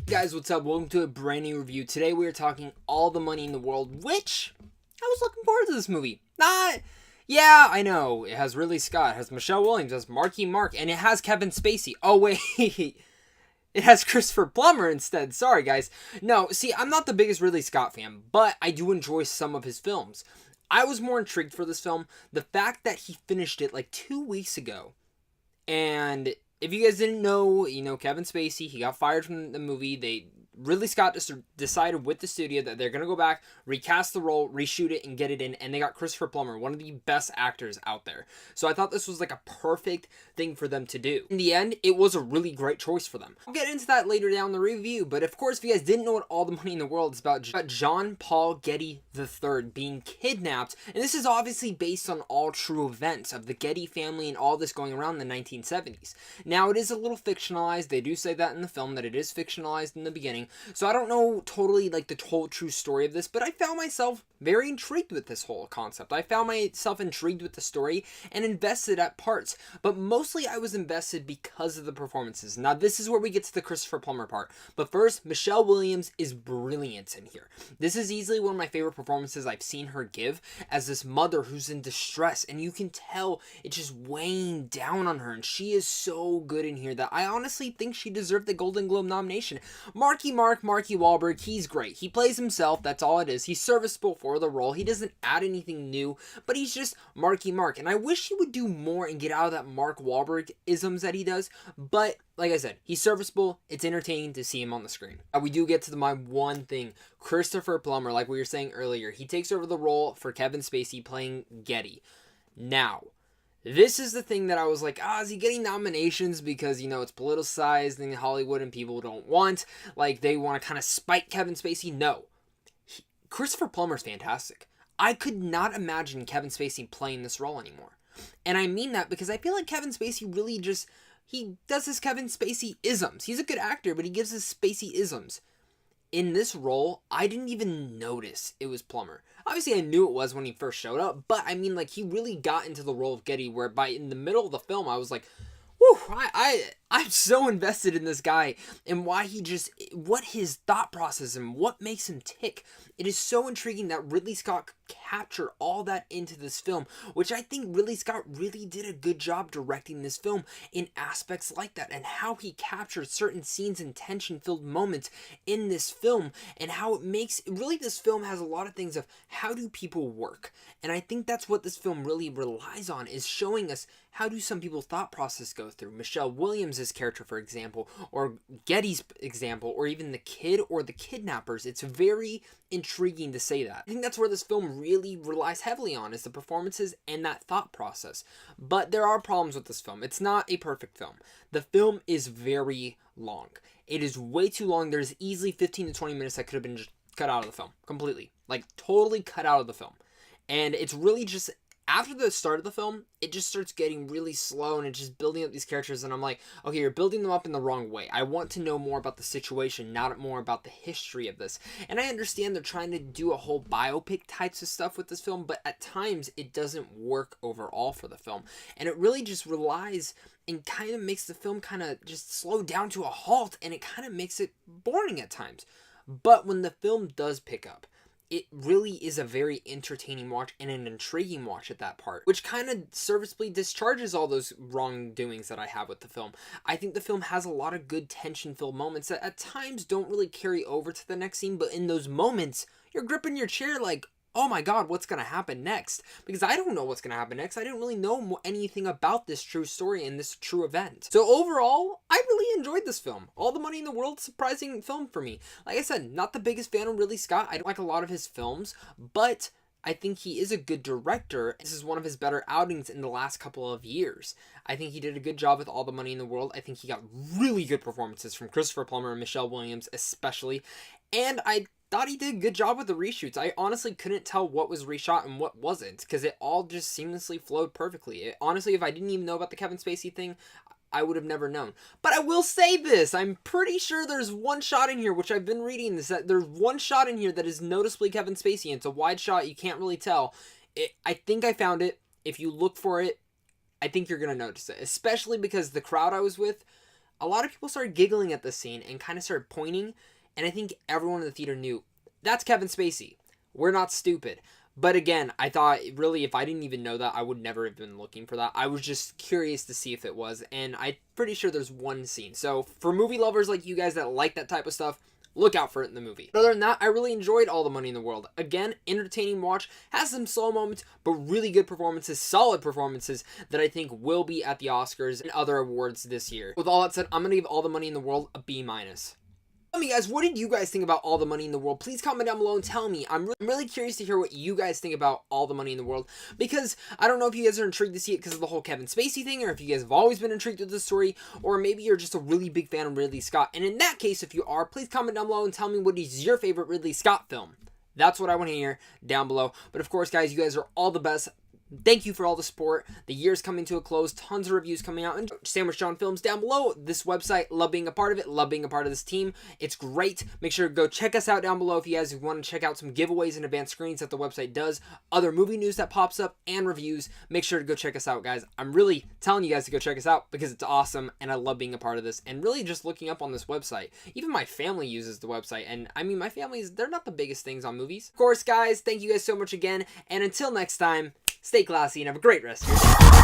Guys, what's up? Welcome to a brand new review. Today we are talking All the Money in the World, which I was looking forward to this movie. Yeah, I know. It has Ridley Scott, it has Michelle Williams, it has Marky Mark, and it has Kevin Spacey. Oh, wait. It has Christopher Plummer instead. Sorry, guys. No, see, I'm not the biggest Ridley Scott fan, but I do enjoy some of his films. I was more intrigued for this film. The fact that he finished it like 2 weeks ago. And if you guys didn't know, Kevin Spacey, he got fired from the movie. Ridley Scott just decided with the studio that they're going to go back, recast the role, reshoot it, and get it in. And they got Christopher Plummer, one of the best actors out there. So I thought this was like a perfect thing for them to do. In the end, it was a really great choice for them. I'll get into that later down the review. But of course, if you guys didn't know what All the Money in the World is about John Paul Getty III being kidnapped. And this is obviously based on all true events of the Getty family and all this going around in the 1970s. Now, it is a little fictionalized. They do say that in the film, that it is fictionalized in the beginning. So I don't know totally like the whole true story of this, but I found myself very intrigued with this whole concept. I found myself intrigued with the story and invested at parts, but mostly I was invested because of the performances. Now this is where we get to the Christopher Plummer part, but first, Michelle Williams is brilliant in here. This is easily one of my favorite performances I've seen her give as this mother who's in distress, and you can tell it's just weighing down on her, and she is so good in here that I honestly think she deserved the Golden Globe nomination. Marky Wahlberg, he's great. He plays himself, that's all it is. He's serviceable for the role. He doesn't add anything new, but he's just Marky Mark. And I wish he would do more and get out of that Mark Wahlberg isms that he does. But like I said, he's serviceable. It's entertaining to see him on the screen. We do get to my one thing. Christopher Plummer, like we were saying earlier, he takes over the role for Kevin Spacey playing Getty. Now, this is the thing that I was like, is he getting nominations because, it's politicized in Hollywood and people don't want, like, they want to kind of spite Kevin Spacey? No. Christopher Plummer's fantastic. I could not imagine Kevin Spacey playing this role anymore. And I mean that because I feel like Kevin Spacey really just, he does his Kevin Spacey isms. He's a good actor, but he gives his Spacey isms. In this role, I didn't even notice it was Plummer. Obviously, I knew it was when he first showed up, but I mean, like, he really got into the role of Getty, where in the middle of the film, I was like, whew, I'm so invested in this guy, and what his thought process and what makes him tick. It is so intriguing that Ridley Scott captured all that into this film, which I think Ridley Scott really did a good job directing this film in aspects like that, and how he captured certain scenes and tension-filled moments in this film, and how it makes, really this film has a lot of things of how do people work, and I think that's what this film really relies on, is showing us how do some people's thought process go through. Michelle Williams' character, for example, or Getty's example, or even the kid or the kidnappers. It's very intriguing to say that. I think that's where this film really relies heavily on, is the performances and that thought process. But there are problems with this film. It's not a perfect film. The film is very long. It is way too long. There's easily 15 to 20 minutes that could have been just cut out of the film. Completely. Like, totally cut out of the film. And it's really just, after the start of the film, it just starts getting really slow, and it's just building up these characters, and I'm like, okay, you're building them up in the wrong way. I want to know more about the situation, not more about the history of this. And I understand they're trying to do a whole biopic types of stuff with this film, but at times it doesn't work overall for the film. And it really just relies and kind of makes the film kind of just slow down to a halt, and it kind of makes it boring at times. But when the film does pick up, it really is a very entertaining watch and an intriguing watch at that part, which kind of serviceably discharges all those wrongdoings that I have with the film. I think the film has a lot of good tension-filled moments that at times don't really carry over to the next scene, but in those moments, you're gripping your chair like, oh my god, what's going to happen next? Because I don't know what's going to happen next. I didn't really know anything about this true story and this true event. So overall, I really enjoyed this film. All the Money in the World, surprising film for me. Like I said, not the biggest fan of Ridley Scott. I don't like a lot of his films, but I think he is a good director. This is one of his better outings in the last couple of years. I think he did a good job with All the Money in the World. I think he got really good performances from Christopher Plummer and Michelle Williams especially. And I thought he did a good job with the reshoots. I honestly couldn't tell what was reshot and what wasn't, because it all just seamlessly flowed perfectly. Honestly, if I didn't even know about the Kevin Spacey thing, I would have never known. But I will say this, I'm pretty sure there's one shot in here, which I've been reading this, that there's one shot in here that is noticeably Kevin Spacey, and it's a wide shot, you can't really tell. I think I found it. If you look for it, I think you're going to notice it, especially because the crowd I was with, a lot of people started giggling at this scene and kind of started pointing, and I think everyone in the theater knew, that's Kevin Spacey. We're not stupid. But again, I thought, really, if I didn't even know that, I would never have been looking for that. I was just curious to see if it was, and I'm pretty sure there's one scene. So, for movie lovers like you guys that like that type of stuff, look out for it in the movie. But other than that, I really enjoyed All the Money in the World. Again, entertaining watch, has some slow moments, but really good performances, solid performances that I think will be at the Oscars and other awards this year. With all that said, I'm going to give All the Money in the World a B-. Tell me, guys, what did you guys think about All the Money in the World? Please comment down below and tell me. I'm really curious to hear what you guys think about All the Money in the World, because I don't know if you guys are intrigued to see it because of the whole Kevin Spacey thing, or if you guys have always been intrigued with the story, or maybe you're just a really big fan of Ridley Scott. And in that case, if you are, please comment down below and tell me what is your favorite Ridley Scott film. That's what I want to hear down below. But of course, guys, you guys are all the best. Thank you for all the support. The year's coming to a close. Tons of reviews coming out. And Sandwich John Films down below. This website, love being a part of it. Love being a part of this team. It's great. Make sure to go check us out down below if you guys want to check out some giveaways and advanced screens that the website does. Other movie news that pops up and reviews. Make sure to go check us out, guys. I'm really telling you guys to go check us out because it's awesome and I love being a part of this and really just looking up on this website. Even my family uses the website, and I mean, my family's, they're not the biggest things on movies. Of course, guys, thank you guys so much again, and until next time, stay classy and have a great rest of your day.